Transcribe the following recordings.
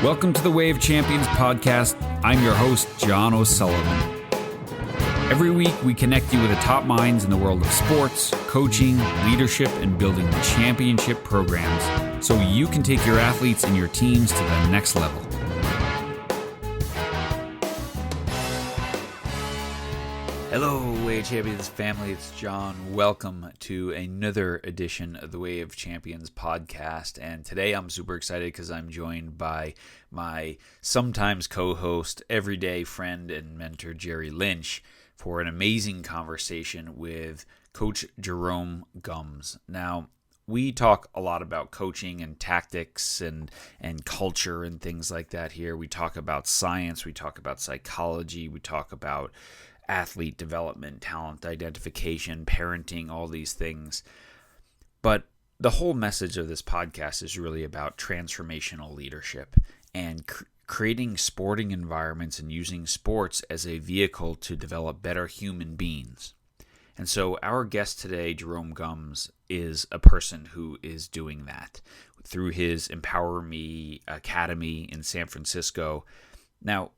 Welcome to the Way of Champions podcast. I'm your host, John O'Sullivan. Every week, we connect you with the top minds in the world of sports, coaching, leadership, and building championship programs so you can take your athletes and your teams to the next level. Hello, Way of Champions family. It's John. Welcome to another edition of the Way of Champions podcast. And today I'm super excited because I'm joined by my sometimes co-host, everyday friend and mentor, Jerry Lynch, for an amazing conversation with Coach Jerome Gumbs. Now, we talk a lot about coaching and tactics and culture and things like that here. We talk about science. We talk about psychology. We talk about athlete development, talent identification, parenting, all these things. But the whole message of this podcast is really about transformational leadership and creating sporting environments and using sports as a vehicle to develop better human beings. And so our guest today, Jerome Gumbs, is a person who is doing that through his Empower Me Academy in San Francisco. Now,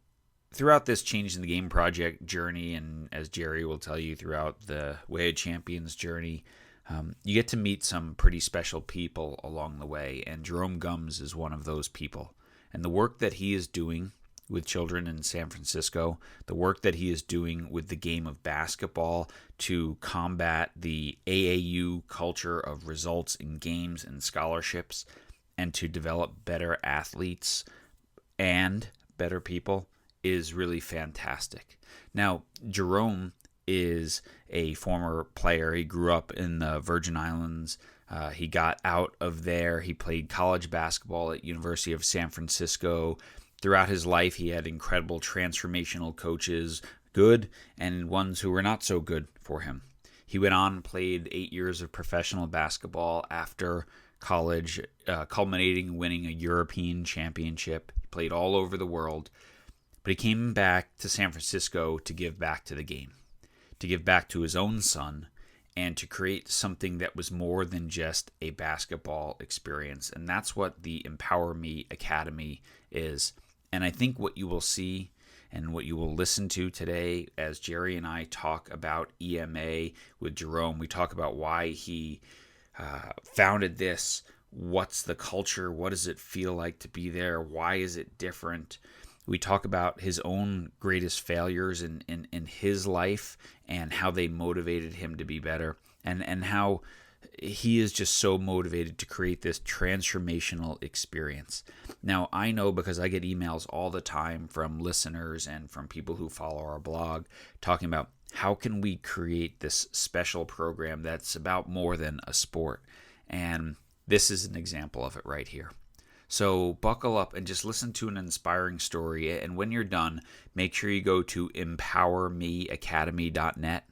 throughout this Change in the Game project journey, and as Jerry will tell you throughout the Way of Champions journey, you get to meet some pretty special people along the way, and Jerome Gumbs is one of those people. And the work that he is doing with children in San Francisco, the work that he is doing with the game of basketball to combat the AAU culture of results in games and scholarships, and to develop better athletes and better people, is really fantastic. Now, Jerome is a former player. He grew up in the Virgin Islands. He got out of there. He played college basketball at University of San Francisco. Throughout his life, he had incredible transformational coaches, good, and ones who were not so good for him. He went on and played 8 years of professional basketball after college, culminating in winning a European championship. He played all over the world. But he came back to San Francisco to give back to the game, to give back to his own son, and to create something that was more than just a basketball experience. And that's what the Empower Me Academy is. And I think what you will see and what you will listen to today as Jerry and I talk about EMA with Jerome, we talk about why he founded this, what's the culture, what does it feel like to be there, why is it different. We talk about his own greatest failures in his life and how they motivated him to be better, and how he is just so motivated to create this transformational experience. Now, I know because I get emails all the time from listeners and from people who follow our blog talking about how can we create this special program that's about more than a sport. And this is an example of it right here. So buckle up and just listen to an inspiring story. And when you're done, make sure you go to empowermeacademy.net,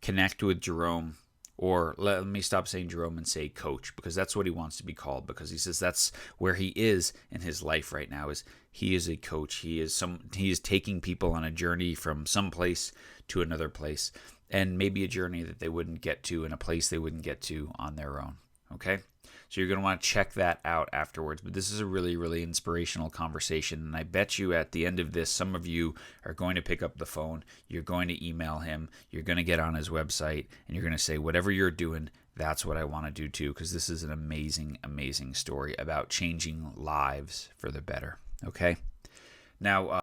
connect with Jerome, or let me stop saying Jerome and say coach, because that's what he wants to be called, because he says that's where he is in his life right now, is he is a coach. He is taking people on a journey from some place to another place, and maybe a journey that they wouldn't get to in a place they wouldn't get to on their own. Okay? So you're going to want to check that out afterwards. But this is a really, really inspirational conversation. And I bet you at the end of this, some of you are going to pick up the phone. You're going to email him. You're going to get on his website. And you're going to say, whatever you're doing, that's what I want to do too. Because this is an amazing, amazing story about changing lives for the better. Okay? Now,